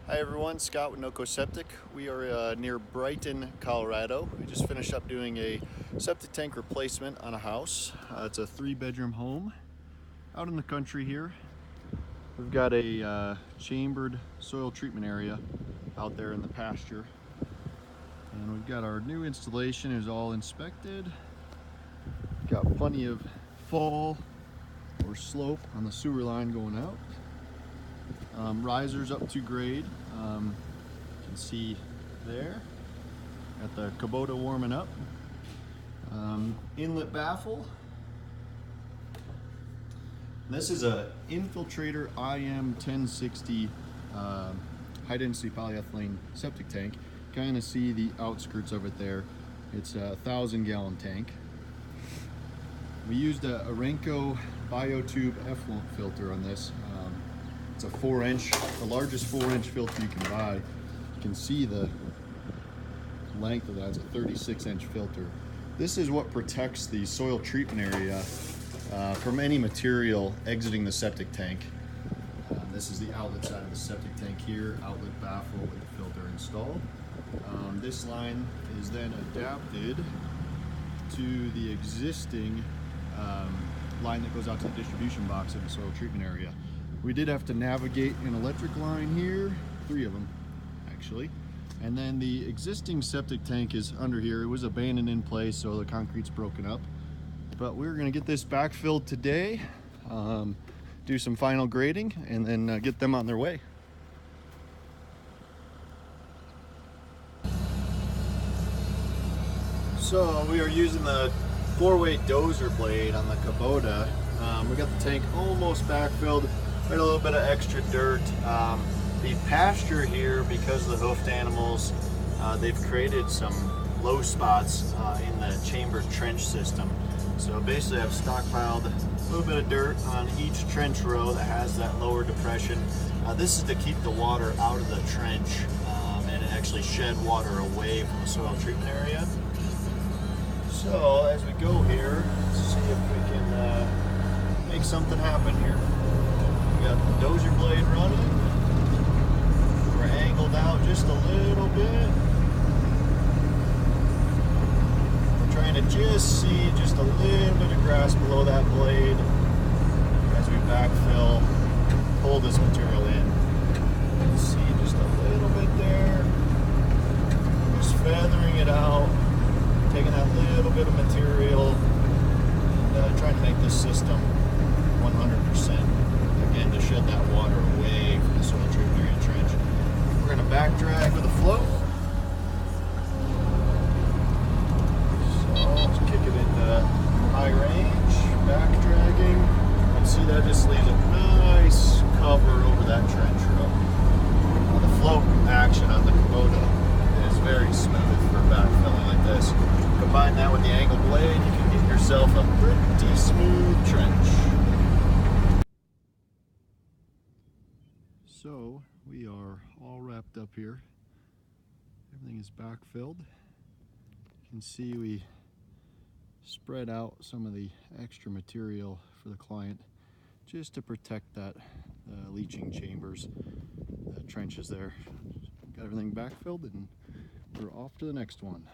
Hi everyone, Scott with Septic. We are near Brighton, Colorado. We just finished up doing a septic tank replacement on a house. It's a 3-bedroom home out in the country here. We've got a chambered soil treatment area out there in the pasture. And we've got our new installation is all inspected. Got plenty of fall or slope on the sewer line going out. Risers up to grade. You can see there at the Kubota warming up. Inlet baffle. This is a Infiltrator IM-1060 high density polyethylene septic tank. Kind of see the outskirts of it there. It's a 1,000-gallon tank. We used a Orenco BioTube effluent filter on this. It's a 4-inch, the largest 4-inch filter you can buy. You can see the length of that. It's a 36-inch filter. This is what protects the soil treatment area from any material exiting the septic tank. This is the outlet side of the septic tank here, outlet baffle with the filter installed. This line is then adapted to the existing line that goes out to the distribution box of the soil treatment area. We did have to navigate an electric line here, 3 of them actually, and then the existing septic tank is under here. It was abandoned in place, so the concrete's broken up, but we're going to get this backfilled today, do some final grading, and then get them on their way. So we are using the 4-way dozer blade on the Kubota. We got the tank almost backfilled. We had a little bit of extra dirt. The pasture here, because of the hoofed animals, they've created some low spots in the chambered trench system. So basically I've stockpiled a little bit of dirt on each trench row that has that lower depression. This is to keep the water out of the trench and actually shed water away from the soil treatment area. So as we go here, let's see if we can make something happen here. We got the dozer blade running. We're angled out just a little bit. We're trying to just see just a little bit of grass below that blade as we backfill, pull this material in. You can see just a little bit there. Just feathering it out, taking that little bit of material and trying to make this system 100%. Again, to shed that water away from the soil treatment area trench. We're going to back drag with a float. So let's kick it into high range, back dragging. You can see that just leaves a nice cover over that trench row. The float action on the Kubota is very smooth for backfilling like this. Combine that with the angled blade, you can get yourself a pretty smooth trench. So we are all wrapped up here. Everything is backfilled. You can see we spread out some of the extra material for the client just to protect that leaching chambers, trenches there. Got everything backfilled and we're off to the next one.